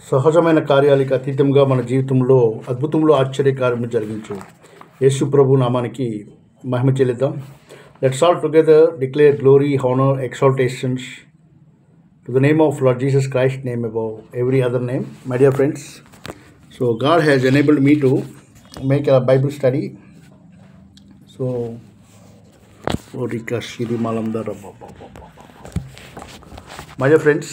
సహజమైన కార్యాలకు అతీతంగా మన జీవితంలో అద్భుతంలో ఆశ్చర్యకార్యం జరిగించు యేసు ప్రభు నామానికి మహిమ చెల్లిద్దాం. Let's all together declare glory, honour, exaltations to the name of Lord Jesus Christ name above every other name. My dear friends, so God has enabled me to make a Bible study. So my dear friends,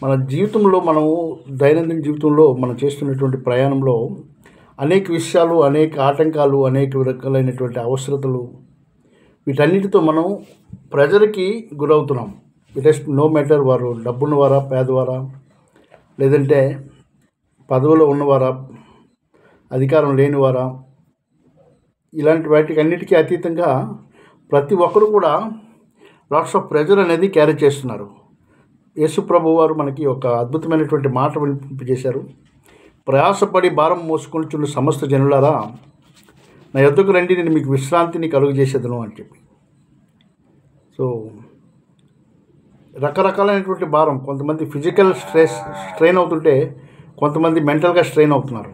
మన జీవితంలో మనము దైనందిన జీవితంలో మనం చేస్తున్నటువంటి ప్రయాణంలో అనేక విషయాలు, అనేక ఆటంకాలు, అనేక రకాలైనటువంటి అవసరతలు, వీటన్నిటితో మనం ప్రెజర్కి గురవుతున్నాం. ఇట్ ఇస్ నో మ్యాటర్ వారు డబ్బున్నవారా, పేదవారా, లేదంటే పదవిలో ఉన్నవారా, అధికారం లేనివారా, ఇలాంటి వాటికి అన్నిటికీ అతీతంగా ప్రతి ఒక్కరు కూడా లాట్స్ ఆఫ్ ప్రెజర్ అనేది క్యారీ చేస్తున్నారు. యేసు ప్రభు వారు మనకి ఒక అద్భుతమైనటువంటి మాట వినిపింపజేశారు. ప్రయాసపడి భారం మోసుకొనిచున్న సమస్త జనులారా, నా యొద్దకు రండి, నేను మీకు విశ్రాంతిని కలుగజేసేదను అని చెప్పి. సో రకరకాలైనటువంటి భారం, కొంతమంది ఫిజికల్ స్ట్రెయిన్ అవుతుంటే కొంతమంది మెంటల్గా స్ట్రెయిన్ అవుతున్నారు.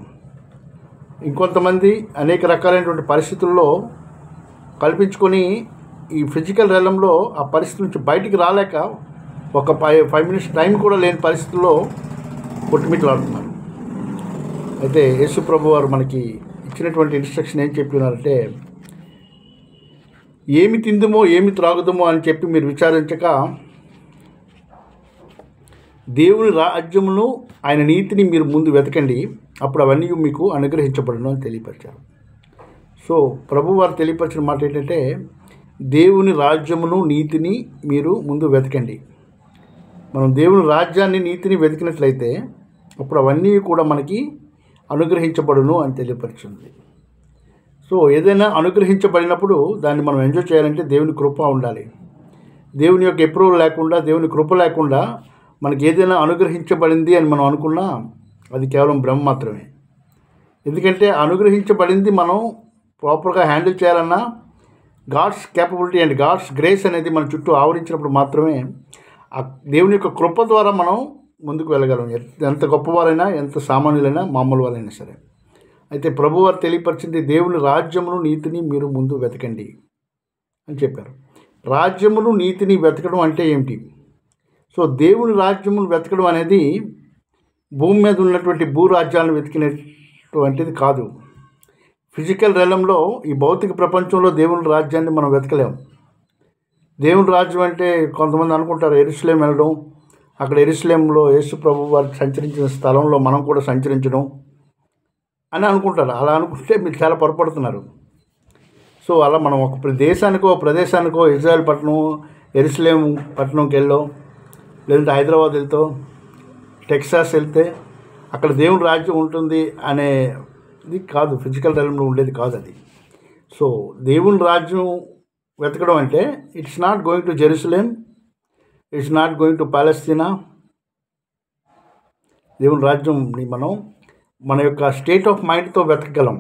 ఇంకొంతమంది అనేక రకాలైనటువంటి పరిస్థితుల్లో కల్పించుకొని ఈ ఫిజికల్ రంగంలో ఆ పరిస్థితి నుంచి బయటికి రాలేక ఒక 5 minutes టైం కూడా లేని పరిస్థితుల్లో కొట్టుమిట్లాడుతున్నారు. అయితే యేసు ప్రభు వారు మనకి ఇచ్చినటువంటి ఇన్స్ట్రక్షన్ ఏం చెప్పినారంటే, ఏమి తిందుమో ఏమి త్రాగుదమో అని చెప్పి మీరు విచారించక దేవుని రాజ్యమును, ఆయన నీతిని మీరు ముందు వెతకండి, అప్పుడు అవన్నీ మీకు అనుగ్రహించబడును అని తెలియపరిచారు. సో ప్రభు వారు తెలియపరిచిన మాట ఏంటంటే, దేవుని రాజ్యమును, నీతిని మీరు ముందు వెతకండి. మనం దేవుని రాజ్యాన్ని, నీతిని వెతికినట్లయితే అప్పుడు అవన్నీ కూడా మనకి అనుగ్రహించబడును అని తెలియపరిచింది. సో ఏదైనా అనుగ్రహించబడినప్పుడు దాన్ని మనం ఎంజాయ్ చేయాలంటే దేవుని కృప ఉండాలి. దేవుని యొక్క అప్రూవల్ లేకుండా, దేవుని కృప లేకుండా మనకి ఏదైనా అనుగ్రహించబడింది అని మనం అనుకున్నా అది కేవలం భ్రమ మాత్రమే. ఎందుకంటే అనుగ్రహించబడింది మనం ప్రాపర్గా హ్యాండిల్ చేయాలన్నా God's capability and God's grace అనేది మన చుట్టూ ఆవరించినప్పుడు మాత్రమే ఆ దేవుని యొక్క కృప ద్వారా మనం ముందుకు వెళ్ళగలం. ఎంత గొప్పవారైనా, ఎంత సామాన్యులైనా, మామూలు వాళ్ళైనా సరే. అయితే ప్రభువారు తెలియపరిచింది, దేవుని రాజ్యమును, నీతిని మీరు ముందు వెతకండి అని చెప్పారు. రాజ్యమును, నీతిని వెతకడం అంటే ఏమిటి? సో దేవుని రాజ్యమును వెతకడం అనేది భూమి మీద ఉన్నటువంటి భూరాజ్యాలను వెతికినటువంటిది కాదు. ఫిజికల్ రంగంలో, ఈ భౌతిక ప్రపంచంలో దేవుని రాజ్యాన్ని మనం వెతకలేము. దేవుని రాజ్యం అంటే కొంతమంది అనుకుంటారు యెరూషలేం వెళ్ళడం, అక్కడ యెరూషలేంలో యేసు ప్రభు వారు సంచరించిన స్థలంలో మనం కూడా సంచరించడం అని అనుకుంటారు. అలా అనుకుంటే మీరు చాలా పొరపడుతున్నారు. సో అలా మనం ఒక దేశానికో, ప్రదేశానికో, ఇజ్రాయెల్ పట్టణం, యెరూషలేం పట్టణంకి వెళ్ళో, లేదంటే హైదరాబాద్ వెళ్తే, టెక్సాస్ వెళ్తే అక్కడ దేవుని రాజ్యం ఉంటుంది అనేది కాదు. ఫిజికల్ రంగంలో ఉండేది కాదు అది. సో దేవుని రాజ్యం వెతకడం అంటే it's not going to Jerusalem, it's not going to Palestine. దేవుని రాజ్యంని మనం మన యొక్క స్టేట్ ఆఫ్ మైండ్తో వెతకగలం.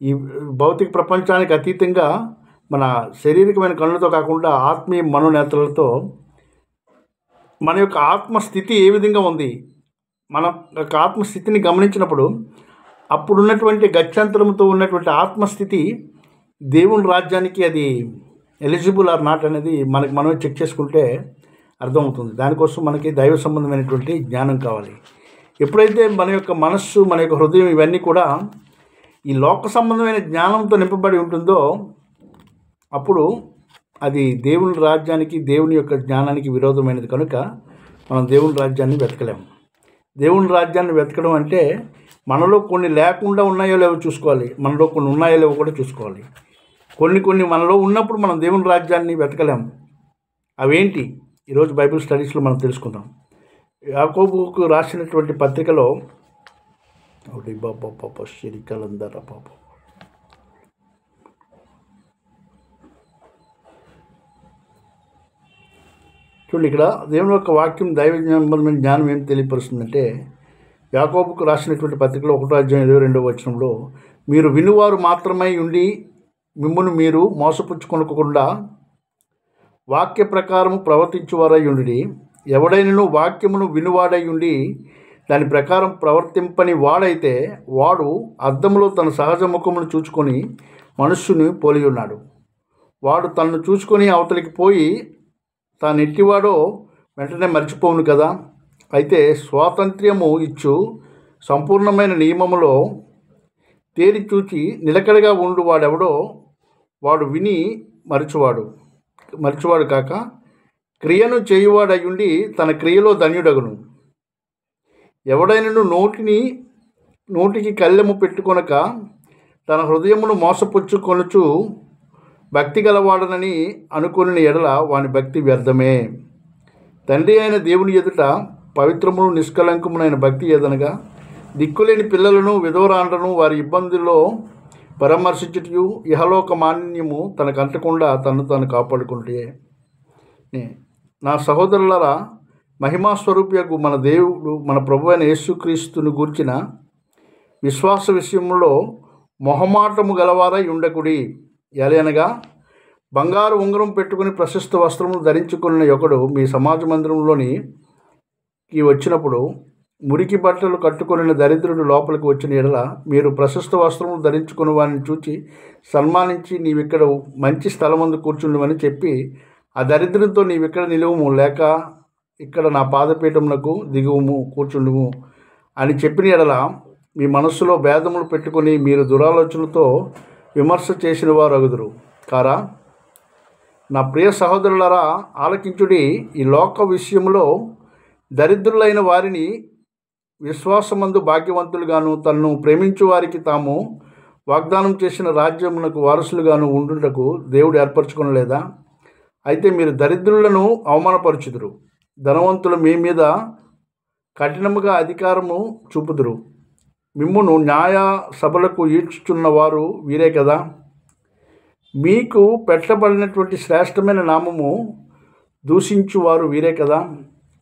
ఈ భౌతిక ప్రపంచానికి అతీతంగా మన శారీరకమైన కళ్ళతో కాకుండా ఆత్మీయ మనోనేతలతో మన యొక్క ఆత్మస్థితి ఏ విధంగా ఉంది, మన యొక్క ఆత్మస్థితిని గమనించినప్పుడు అప్పుడున్నటువంటి గత్యంతరంతో ఉన్నటువంటి ఆత్మస్థితి దేవుని రాజ్యానికి అది ఎలిజిబుల్ ఆర్ నాట్ అనేది మనమే చెక్ చేసుకుంటే అర్థమవుతుంది. దానికోసం మనకి దైవ సంబంధమైనటువంటి జ్ఞానం కావాలి. ఎప్పుడైతే మన యొక్క మనస్సు, మన యొక్క హృదయం ఇవన్నీ కూడా ఈ లోక సంబంధమైన జ్ఞానంతో నింపబడి ఉంటుందో అప్పుడు అది దేవుని రాజ్యానికి, దేవుని యొక్క జ్ఞానానికి విరోధమైనది. కనుక మనం దేవుని రాజ్యాన్ని వెతకలేము. దేవుని రాజ్యాన్ని వెతకడం అంటే మనలో కొన్ని లేకుండా ఉన్నాయో లేవో చూసుకోవాలి, మనలో కొన్ని ఉన్నాయో లేవో కూడా చూసుకోవాలి. కొన్ని మనలో ఉన్నప్పుడు మనం దేవుని రాజ్యాన్ని వెతకలేము. అవేంటి ఈరోజు బైబిల్ స్టడీస్లో మనం తెలుసుకుందాం. యాకోబుకు రాసినటువంటి పత్రికలో చూడండి, ఇక్కడ దేవుని యొక్క వాక్యం, దైవ సంబంధమైన జ్ఞానం ఏం తెలియపరుస్తుందంటే, యాకోబుకు రాసినటువంటి పత్రికలో 1:22 మీరు వినువారు మాత్రమై ఉండి మిమ్మును మీరు మోసపుచ్చుకొనకుండా వాక్య ప్రకారము ప్రవర్తించువారై ఉండి, ఎవడైనను వాక్యమును వినువాడై ఉండి దాని ప్రకారం ప్రవర్తింపని వాడైతే వాడు అద్దంలో తన సహజ ముఖమును చూచుకొని మనుష్యుని పోలి ఉన్నాడు. వాడు తనను చూసుకొని అవతలికి పోయి తాను ఎట్టివాడో వెంటనే మర్చిపోవును కదా. అయితే స్వాతంత్ర్యము ఇచ్చు సంపూర్ణమైన నియమములో తేరి చూచి నిలకడగా ఉండు వాడెవడో వాడు విని మరచువాడు కాక క్రియను చేయువాడయుండి తన క్రియలో ధన్యుడగును. ఎవడైనను నోటికి కళ్ళెము పెట్టుకొనక తన హృదయమును మోసపుచ్చుకొనుచు భక్తి గలవాడనని అనుకుని ఎడల వాని భక్తి వ్యర్థమే. తండ్రి అయిన దేవుని ఎదుట పవిత్రమును నిష్కలంకమునైన భక్తి ఏదనగా దిక్కులేని పిల్లలను విధవరాండ్రను వారి ఇబ్బందుల్లో పరామర్శించుటయు ఇహలోక మాన్యము తనకు అంటకుండా తను కాపాడుకుంటే. నా సహోదరులారా, మహిమాస్వరూపియగు మన దేవుడు మన ప్రభు అయిన యేసుక్రీస్తును గూర్చిన విశ్వాస విషయంలో మొహమాటము గలవారై ఉండకుడి. ఎలయనగా బంగారు ఉంగరం పెట్టుకుని ప్రశస్త వస్త్రములు ధరించుకున్న ఒకడు మీ సమాజ మందిరంలోనికి వచ్చినప్పుడు మురికి బట్టలు కట్టుకుని దరిద్రుడు లోపలికి వచ్చిన ఎడల మీరు ప్రశస్త వస్త్రములు ధరించుకుని వారిని చూచి సన్మానించి నీవిక్కడ మంచి స్థలమందు కూర్చుండమని చెప్పి ఆ దరిద్రంతో నీవిక్కడ నిలువుము, లేక ఇక్కడ నా పాదపీఠమునకు దిగువము కూర్చుండుము అని చెప్పిన ఎడల మీ మనస్సులో భేదములు పెట్టుకొని మీరు దురాలోచనలతో విమర్శ చేసిన వారు అగుదురు కారా. నా ప్రియ సహోదరులారా, ఆలకించుడి. ఈ లోక విషయంలో దరిద్రులైన వారిని విశ్వాసమందు భాగ్యవంతులుగాను తనను ప్రేమించు వారికి తాము వాగ్దానం చేసిన రాజ్యమునకు వారసులుగాను ఉండుటకు దేవుడు ఏర్పరచుకొనలేదా? అయితే మీరు దరిద్రులను అవమానపరచుదురు, ధనవంతులు మీ మీద కఠినముగా అధికారము చూపుదురు. మిమ్మును న్యాయ సభలకు ఈడ్చుచున్న వారు వీరే కదా. మీకు పెట్టబడినటువంటి శ్రేష్టమైన నామము దూషించువారు వీరే కదా.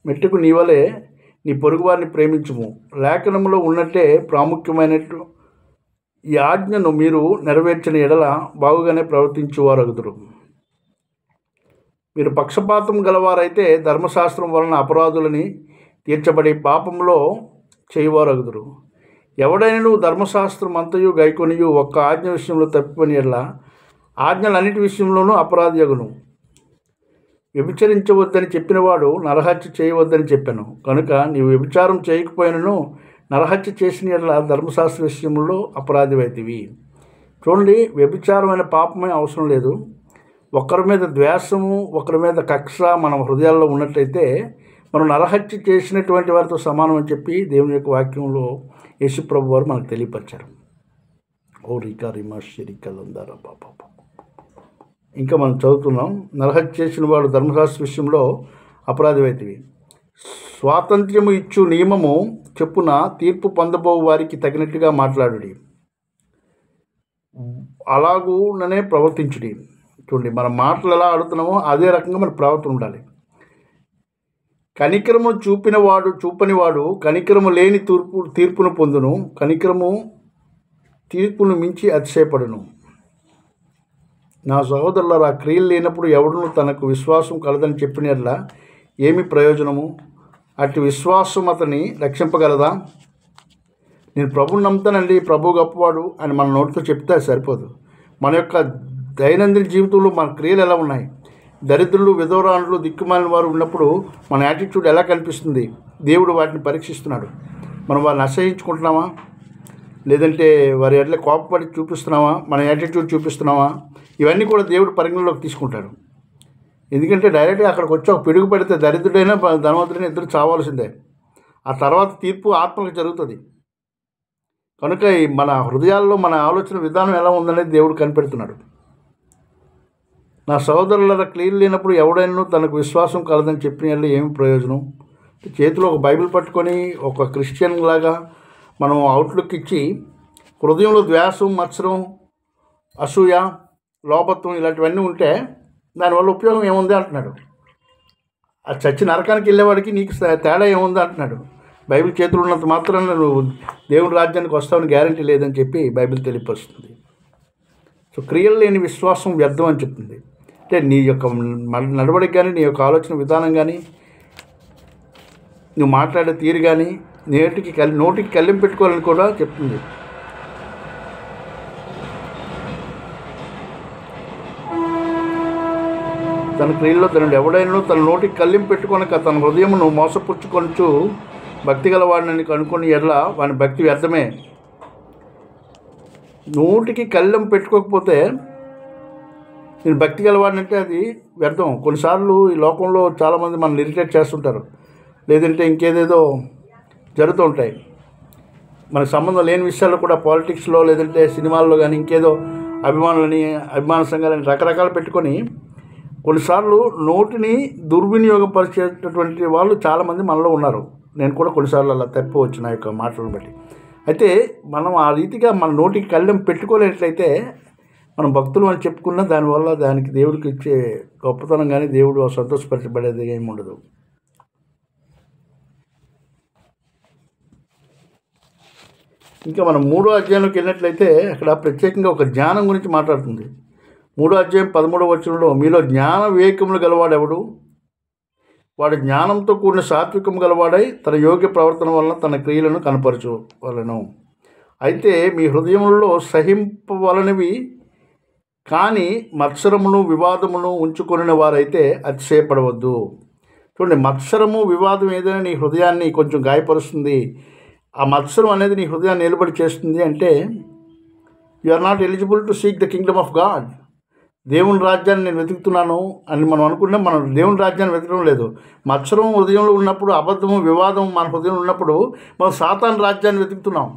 మెట్టుకు నీవలే నీ పొరుగువారిని ప్రేమించుము. లేఖనములో ఉన్నట్టే ప్రాముఖ్యమైనట్టు ఈ ఆజ్ఞను మీరు నెరవేర్చిన ఎడల బాగుగానే ప్రవర్తించువారు అగుదురు. మీరు పక్షపాతం గలవారైతే ధర్మశాస్త్రం వలన అపరాధులని తీర్చబడి పాపంలో చేయువారు అగుదురు. ఎవడైనా ధర్మశాస్త్రం అంతయు గైకొనియు ఒక్క ఆజ్ఞ విషయంలో తప్పిపోని ఎడల ఆజ్ఞలన్నిటి విషయంలోనూ అపరాధి అగును. వ్యభిచరించవద్దని చెప్పినవాడు నరహత్య చేయవద్దని చెప్పాను కనుక నీవు వ్యభిచారం చేయకపోయినను నరహత్య చేసిన ఎడల ధర్మశాస్త్ర విషయంలో అపరాధివైతివి. చూడండి, వ్యభిచారమైన పాపమే అవసరం లేదు. ఒకరి మీద ద్వేషము, ఒకరి మీద కక్ష మన హృదయాల్లో ఉన్నట్లయితే మనం నరహత్య చేసినటువంటి వారితో సమానం అని చెప్పి దేవుని యొక్క వాక్యంలో యేసుప్రభు వారు మనకు తెలియపరిచారు. ఓ రికా రిమాషరికలందారా పాప. ఇంకా మనం చదువుతున్నాం, నరహత్య చేసిన వాడు ధర్మశాస్త్ర విషయంలో అపరాధివైతివి. స్వాతంత్ర్యము ఇచ్చు నియమము చెప్పున తీర్పు పొందబో వారికి తగినట్టుగా మాట్లాడుడి, అలాగూననే ప్రవర్తించుడి. చూడండి, మన మాటలు ఎలా ఆడుతున్నామో అదే రకంగా మన ప్రవర్తన ఉండాలి. కనికరము చూపనివాడు కనికరము లేని తీర్పును పొందును, కనికరము తీర్పును మించి అతిశయపడును. నా సహోదరులారా, క్రియలు లేనప్పుడు ఎవడును తనకు విశ్వాసం కలదని చెప్పినట్లా ఏమి ప్రయోజనము? అట్టి విశ్వాసం అతని రక్షింపగలదా? నేను ప్రభువుని నమ్ముతానండి, ప్రభు గొప్పవాడు అని మన నోటితో చెప్తే అది సరిపోదు. మన యొక్క దైనందిన జీవితంలో మన క్రియలు ఎలా ఉన్నాయి? దరిద్రులు, విధవరాండ్లు, దిక్కుమాలిన వారు ఉన్నప్పుడు మన యాటిట్యూడ్ ఎలా కనిపిస్తుంది? దేవుడు వాటిని పరీక్షిస్తున్నాడు. మనం వారిని అసహించుకుంటున్నామా, లేదంటే వారి ఎట్లా కోపపడి చూపిస్తున్నామా, మన యాటిట్యూడ్ చూపిస్తున్నామా? ఇవన్నీ కూడా దేవుడు పరిగణలోకి తీసుకుంటాడు. ఎందుకంటే డైరెక్ట్గా అక్కడికి వచ్చి ఒక పిడుగు పెడితే దరిద్రుడైనా ధనవంతుడైనా ఇద్దరు చావాల్సిందే. ఆ తర్వాత తీర్పు ఆత్మకు జరుగుతుంది. కనుక మన హృదయాల్లో మన ఆలోచన విధానం ఎలా ఉందనేది దేవుడు కనిపెడుతున్నాడు. నా సహోదరుల క్రియలు లేనప్పుడు ఎవడైనా తనకు విశ్వాసం కలదని చెప్పిన ఏమి ప్రయోజనం? చేతిలో ఒక బైబిల్ పట్టుకొని ఒక క్రిస్టియన్ లాగా మనం అవుట్లుక్ ఇచ్చి హృదయంలో ద్వేషం, మత్సరం, అసూయ, లోపత్వం ఇలాంటివన్నీ ఉంటే దానివల్ల ఉపయోగం ఏముంది అంటున్నాడు. ఆ చచ్చి నరకానికి వెళ్ళేవాడికి నీకు తేడా ఏముంది అంటున్నాడు. బైబిల్ చేతులు ఉన్నంత మాత్రాన నువ్వు దేవుని రాజ్యానికి వస్తావని గ్యారంటీ లేదని చెప్పి బైబిల్ తెలియపరుస్తుంది. సో క్రియలు లేని విశ్వాసం వ్యర్థం అని చెప్తుంది. అంటే నీ యొక్క నడవడిక కానీ, నీ యొక్క ఆలోచన విధానం కానీ, నువ్వు మాట్లాడే తీరు కానీ నోటికి కళ్ళెం పెట్టుకోవాలని కూడా చెప్తుంది. తన క్రియల్లో తనడు ఎవడైనా తన నోటికి కళ్ళెం పెట్టుకొనక తన హృదయమును మోసపుచ్చుకొనుచు భక్తి గలవాడిని కనుక్కొని ఎడల వాని భక్తి వ్యర్థమే. నోటికి కళ్ళెం పెట్టుకోకపోతే నేను భక్తి గలవాడినంటే అది వ్యర్థం. కొన్నిసార్లు ఈ లోకంలో చాలామంది మనల్ని ఇరిటేట్ చేస్తుంటారు, లేదంటే ఇంకేదేదో జరుగుతూ ఉంటాయి. మనకు సంబంధం లేని విషయాల్లో కూడా పాలిటిక్స్లో లేదంటే సినిమాల్లో కానీ ఇంకేదో అభిమాన సంఘాలని రకరకాలు పెట్టుకొని కొన్నిసార్లు నోటిని దుర్వినియోగపరిచేటటువంటి వాళ్ళు చాలామంది మనలో ఉన్నారు. నేను కూడా కొన్నిసార్లు అలా తప్పివచ్చు నా యొక్క మాటలను బట్టి. అయితే మనం ఆ రీతిగా మన నోటికి కళ్ళెం పెట్టుకోలేనట్లయితే మనం భక్తులు అని చెప్పుకున్నా దానివల్ల దానికి దేవుడికి ఇచ్చే గొప్పతనం కానీ దేవుడు సంతోషపరచబడేది ఏమి ఉండదు. ఇంకా మనం 3వ అధ్యాయంలోకి వెళ్ళినట్లయితే అక్కడ ప్రత్యేకంగా ఒక జ్ఞానం గురించి మాట్లాడుతుంది. 3వ అధ్యాయం 13వ వచనంలో మీలో జ్ఞాన వివేకములు గలవాడెవడు, వాడు జ్ఞానంతో కూడిన సాత్వికం గలవాడై తన యోగ్య ప్రవర్తన వలన తన క్రియలను కనపరచవలెను. అయితే మీ హృదయములలో సహింపవలనివి కానీ మత్సరమును వివాదమును ఉంచుకొనిన వారైతే అతిశయపడవద్దు. చూడండి, మత్సరము వివాదం ఏదైనా నీ హృదయాన్ని కొంచెం గాయపరుస్తుంది, ఆ మత్సరం అనేది నీ హృదయాన్ని నిలబడి చేస్తుంది అంటే you are not eligible to seek the kingdom of God. దేవుని రాజ్యాన్ని నేను వెతుకుతున్నాను అని మనం అనుకున్నా మనం దేవుని రాజ్యాన్ని వెతకడం లేదు. మత్సరం హృదయంలో ఉన్నప్పుడు, అబద్ధము వివాదం మన హృదయంలో ఉన్నప్పుడు మనం సాతాను రాజ్యాన్ని వెతుకుతున్నాం.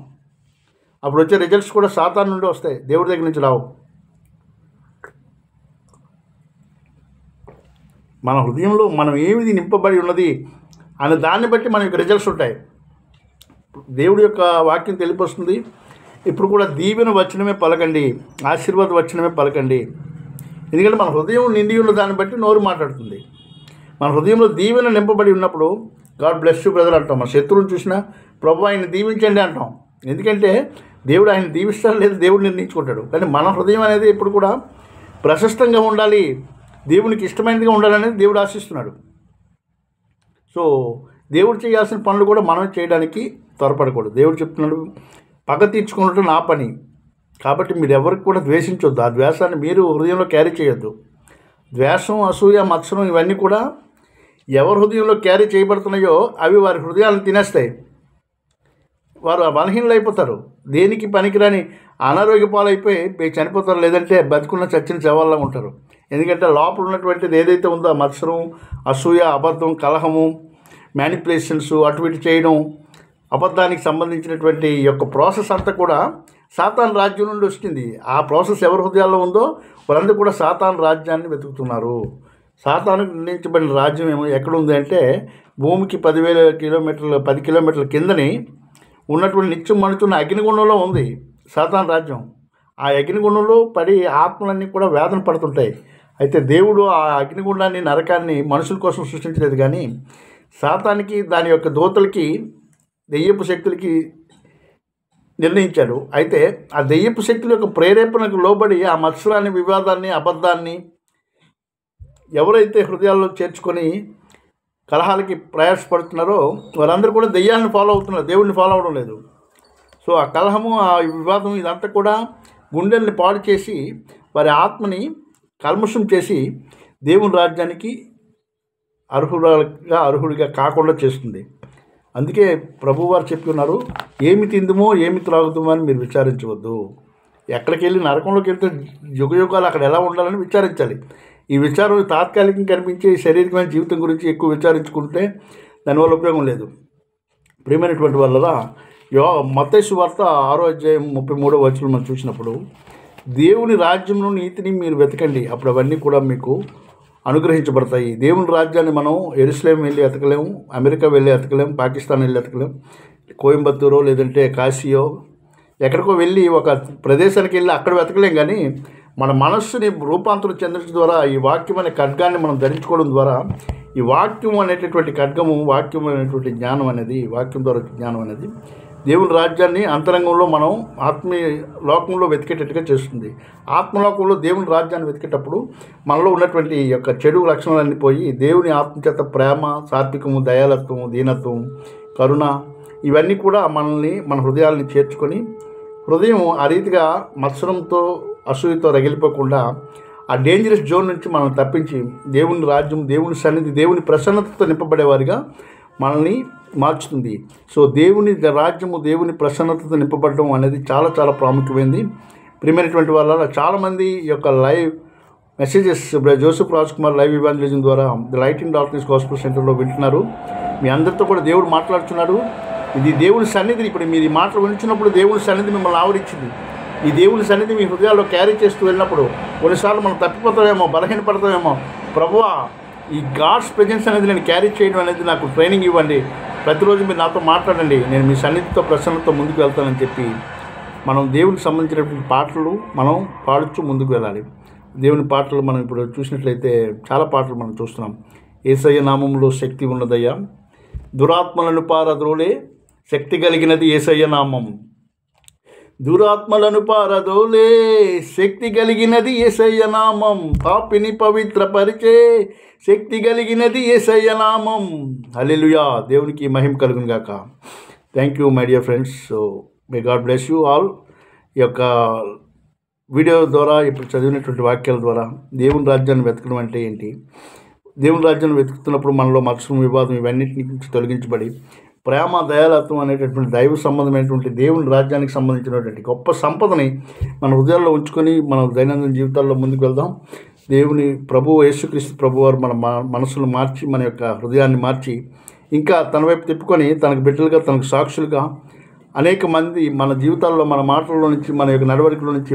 అప్పుడు వచ్చే రిజల్ట్స్ కూడా సాతాను నుండి వస్తాయి, దేవుడి దగ్గర నుంచి రావు. మన హృదయంలో మనం ఏమిది నింపబడి ఉన్నది అనే దాన్ని బట్టి మన యొక్క రిజల్ట్స్ ఉంటాయి. దేవుడి యొక్క వాక్యం తెలియపరుస్తుంది, ఇప్పుడు కూడా దీవెన వచనమే పలకండి, ఆశీర్వాద వచనమే పలకండి. ఎందుకంటే మన హృదయం నిండి ఉన్న దాన్ని బట్టి నోరు మాట్లాడుతుంది. మన హృదయంలో దీవెన నింపబడి ఉన్నప్పుడు గాడ్ బ్లెస్ యూ బ్రదర్ అంటాం. మన శత్రువుని చూసినా ప్రభు ఆయన దీవించండి అంటాం. ఎందుకంటే దేవుడు ఆయన దీవిస్తాడు లేదు దేవుడు నిర్ణయించుకుంటాడు. కానీ మన హృదయం అనేది ఎప్పుడు కూడా ప్రశస్తంగా ఉండాలి, దేవునికి ఇష్టమైనదిగా ఉండాలనేది దేవుడు ఆశిస్తున్నాడు. సో దేవుడు చేయాల్సిన పనులు కూడా మనమే చేయడానికి త్వరపడకూడదు. దేవుడు చెప్తున్నాడు, పగ తీర్చుకున్నట్టు నా పని. కాబట్టి మీరు ఎవరికి కూడా ద్వేషించొద్దు. ఆ ద్వేషాన్ని మీరు హృదయంలో క్యారీ చేయొద్దు. ద్వేషం, అసూయ, మత్సరం ఇవన్నీ కూడా ఎవరి హృదయంలో క్యారీ చేయబడుతున్నాయో అవి వారి హృదయాలను తినేస్తాయి. వారు బలహీనలు అయిపోతారు, దేనికి పనికిరాని అనారోగ్య పాలైపోయి చనిపోతారు, లేదంటే బతుకున్న చచ్చిన శవాల్లో ఉంటారు. ఎందుకంటే లోపల ఉన్నటువంటిది ఏదైతే ఉందో ఆ మత్సరం, అసూయ, అబద్ధం, కలహము, మ్యానిపులేషన్స్, అటు ఇటు చేయడం, అబద్ధానికి సంబంధించినటువంటి యొక్క ప్రాసెస్ అంతా కూడా సాతాను రాజ్యం నుండి వచ్చింది. ఆ ప్రాసెస్ ఎవరి హృదయాల్లో ఉందో వాళ్ళందరూ కూడా సాతాను రాజ్యాన్ని వెతుకుతున్నారు. సాతానుకు నిర్ణయించబడిన రాజ్యం ఎక్కడ ఉంది అంటే భూమికి 10,000 కిలోమీటర్ల 10 కిలోమీటర్ల కిందని ఉన్నటువంటి నిత్యం మణుతున్న అగ్నిగుండంలో ఉంది సాతాను రాజ్యం. ఆ అగ్నిగుండంలో పడి ఆత్మలన్నీ కూడా వేదన పడుతుంటాయి. అయితే దేవుడు ఆ అగ్నిగుండాన్ని, నరకాన్ని మనుషుల కోసం సృష్టించలేదు, కానీ సాతానికి, దాని యొక్క దూతలకి, దెయ్యపు శక్తులకి నిర్ణయించాడు. అయితే ఆ దెయ్యపు శక్తుల యొక్క ప్రేరేపణకు లోబడి ఆ మత్సరాన్ని, వివాదాన్ని, అబద్ధాన్ని ఎవరైతే హృదయాల్లో చేర్చుకొని కలహాలకి ప్రయాసపడుతున్నారో వారందరూ కూడా దెయ్యాలను ఫాలో అవుతున్నారు, దేవుడిని ఫాలో అవడం లేదు. సో ఆ కలహము, ఆ వివాదం ఇదంతా కూడా గుండెల్ని పాడు చేసి వారి ఆత్మని కల్మషం చేసి దేవుని రాజ్యానికి అర్హుడిగా కాకుండా చేస్తుంది. అందుకే ప్రభువారు చెప్పి ఉన్నారు, ఏమి తిందుమో ఏమి త్రాగుతామో అని మీరు విచారించవద్దు. ఎక్కడికి వెళ్ళి నరకంలోకి వెళ్తే యుగయుగాలు అక్కడ ఎలా ఉండాలని విచారించాలి. ఈ విచారం తాత్కాలికంగా కనిపించే శారీరకమైన జీవితం గురించి ఎక్కువ విచారించుకుంటే దానివల్ల ఉపయోగం లేదు. ప్రియమైనటువంటి వల్ల మత్తయి సువార్త 6వ అధ్యాయం 33వ వచనం మనం చూసినప్పుడు, దేవుని రాజ్యంలో నీతిని మీరు వెతకండి, అప్పుడు అవన్నీ కూడా మీకు అనుగ్రహించబడతాయి. దేవుని రాజ్యాన్ని మనం యెరూషలేం వెళ్ళి ఎతకలేము, అమెరికా వెళ్ళి ఎతకలేము, పాకిస్తాన్ వెళ్ళి ఎతకలేము, కోయంబత్తూరో లేదంటే కాశీయో ఎక్కడికో వెళ్ళి ఒక ప్రదేశానికి వెళ్ళి అక్కడ వెతకలేం. కానీ మన మనస్సుని రూపాంతరం చెందడం ద్వారా, ఈ వాక్యం అనే ఖడ్గాన్ని మనం ధరించుకోవడం ద్వారా, ఈ వాక్యం అనేటటువంటి ఖడ్గము, వాక్యం అనేటువంటి జ్ఞానం అనేది, వాక్యం ద్వారా జ్ఞానం అనేది దేవుని రాజ్యాన్ని అంతరంగంలో మనం ఆత్మీయ లోకంలో వెతికేటట్టుగా చేస్తుంది. ఆత్మలోకంలో దేవుని రాజ్యాన్ని వెతికేటప్పుడు మనలో ఉన్నటువంటి యొక్క చెడు లక్షణాలన్నీ పోయి దేవుని ఆత్మచేత ప్రేమ, సాత్వికము, దయాలత్వము, దీనత్వం, కరుణ ఇవన్నీ కూడా మనల్ని మన హృదయాల్ని చేర్చుకొని హృదయం ఆ రీతిగా మత్సరంతో అసూయతో రగిలిపోకుండా ఆ డేంజరస్ జోన్ నుంచి మనల్ని తప్పించి దేవుని రాజ్యం, దేవుని సన్నిధి, దేవుని ప్రసన్నతతో నింపబడేవారిగా మనల్ని మార్చుతుంది. సో దేవుని రాజ్యము, దేవుని ప్రసన్నతతో నింపబడడం అనేది చాలా చాలా ప్రాముఖ్యమైనది. ప్రియమైనటువంటి వాళ్ళ చాలామంది ఈ యొక్క live messages Joseph Raj Kumar live evangelism ద్వారా the light in darkness gospel సెంటర్లో వింటున్నారు. మీ అందరితో కూడా దేవుడు మాట్లాడుతున్నాడు. ఇది దేవుని సన్నిధి. ఇప్పుడు మీరు ఈ మాటలు వింటున్నప్పుడు దేవుని సన్నిధి మిమ్మల్ని ఆవరించింది. ఈ దేవుని సన్నిధి మీ హృదయాల్లో క్యారీ చేస్తూ వెళ్ళినప్పుడు కొన్నిసార్లు మనం తప్పిపోతామేమో, బలహీనపడతామేమో. ప్రభువా, ఈ గాడ్స్ ప్రెజెన్స్ అనేది నేను క్యారీ చేయడం అనేది నాకు ట్రైనింగ్ ఇవ్వండి, ప్రతిరోజు మీరు నాతో మాట్లాడండి, నేను మీ సన్నిధితో ప్రసన్నతో ముందుకు వెళ్తానని చెప్పి మనం దేవునికి సంబంధించినటువంటి పాటలు మనం పాడుతూ ముందుకు వెళ్ళాలి. దేవుని పాటలు మనం ఇప్పుడు చూసినట్లయితే చాలా పాటలు మనం చూస్తున్నాం. యేసయ్య నామంలో శక్తి ఉన్నదయ్యా, దురాత్మలను పారద్రోలే శక్తి కలిగినది యేసయ్య నామం. దురాత్మలను పారదోలే శక్తి కలిగినది యేసయ్య నామం. పాపిని పవిత్రపరిచే శక్తి కలిగినది యేసయ్య నామం. హల్లెలూయా. దేవునికి మహిమ కలుగును గాక. Thank you my dear friends. So may God bless you all. ఈ యొక్క వీడియో ద్వారా ఇప్పుడు చదివినటువంటి వాక్యాల ద్వారా దేవుని రాజ్యాన్ని వెతకడం అంటే ఏంటి, దేవుని రాజ్యాన్ని వెతుకుతున్నప్పుడు మనలో మత్సరం, వివాదం ఇవన్నిటి నుంచి తొలగించబడి ప్రేమ, దయాలత్వం అనేటటువంటి దైవ సంబంధమైనటువంటి దేవుని రాజ్యానికి సంబంధించినటువంటి గొప్ప సంపదని మన హృదయాల్లో ఉంచుకొని మన దైనందిన జీవితాల్లో ముందుకు వెళ్దాం. దేవుని ప్రభువు యేసుక్రీస్తు ప్రభువారు మన మనసును మార్చి, మన యొక్క హృదయాన్ని మార్చి ఇంకా తన వైపు తిప్పుకొని తనకు బిడ్డలుగా, తనకు సాక్షులుగా అనేక మంది మన జీవితాల్లో, మన మాటల్లో నుంచి, మన యొక్క నడవడికలో నుంచి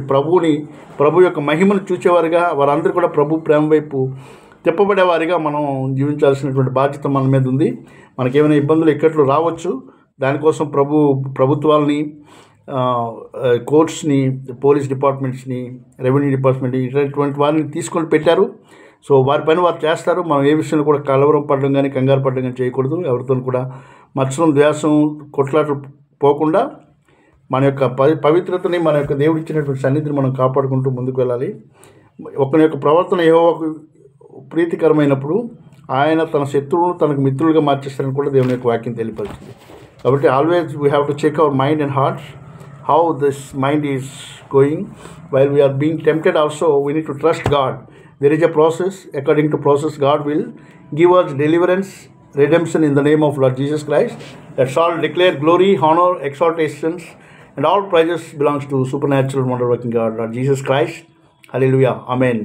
ప్రభు యొక్క మహిమను చూసేవారుగా, వారందరూ కూడా ప్రభు ప్రేమ వైపు తిప్పబడేవారిగా మనం జీవించాల్సినటువంటి బాధ్యత మన మీద ఉంది. మనకేమైనా ఇబ్బందులు, ఇక్కట్లు రావచ్చు. దానికోసం ప్రభుత్వాలని, కోర్ట్స్ని, పోలీస్ డిపార్ట్మెంట్స్ని, రెవెన్యూ డిపార్ట్మెంట్ ఇటువంటి వారిని తీసుకొని పెట్టారు. సో వారి పని వారు చేస్తారు. మనం ఏ విషయంలో కూడా కలవరం పడడం కానీ, కంగారు పడడం కానీ చేయకూడదు. ఎవరితో కూడా మత్సరం, ద్వేషం, కొట్లాటలు పోకుండా మన యొక్క పవిత్రతని, మన యొక్క దేవుడు ఇచ్చినటువంటి సన్నిధిని మనం కాపాడుకుంటూ ముందుకు వెళ్ళాలి. ఒకరి యొక్క ప్రవర్తన యెహోవాకు ప్రీతికరమైనప్పుడు ఆయన తన శత్రువును తనకు మిత్రులుగా మార్చేస్తారని కూడా దేవుని యొక్క వాక్యం తెలియపరుస్తుంది. కాబట్టి always we have to check our mind and hearts, how this mind is going while we are being tempted. Also we need to trust God. There is a process. According to process God will give us deliverance, redemption in the name of Lord Jesus Christ. That's all. Declare glory, honor, exaltations and all praises belongs to supernatural wonder working God, Lord Jesus Christ. Hallelujah. Amen.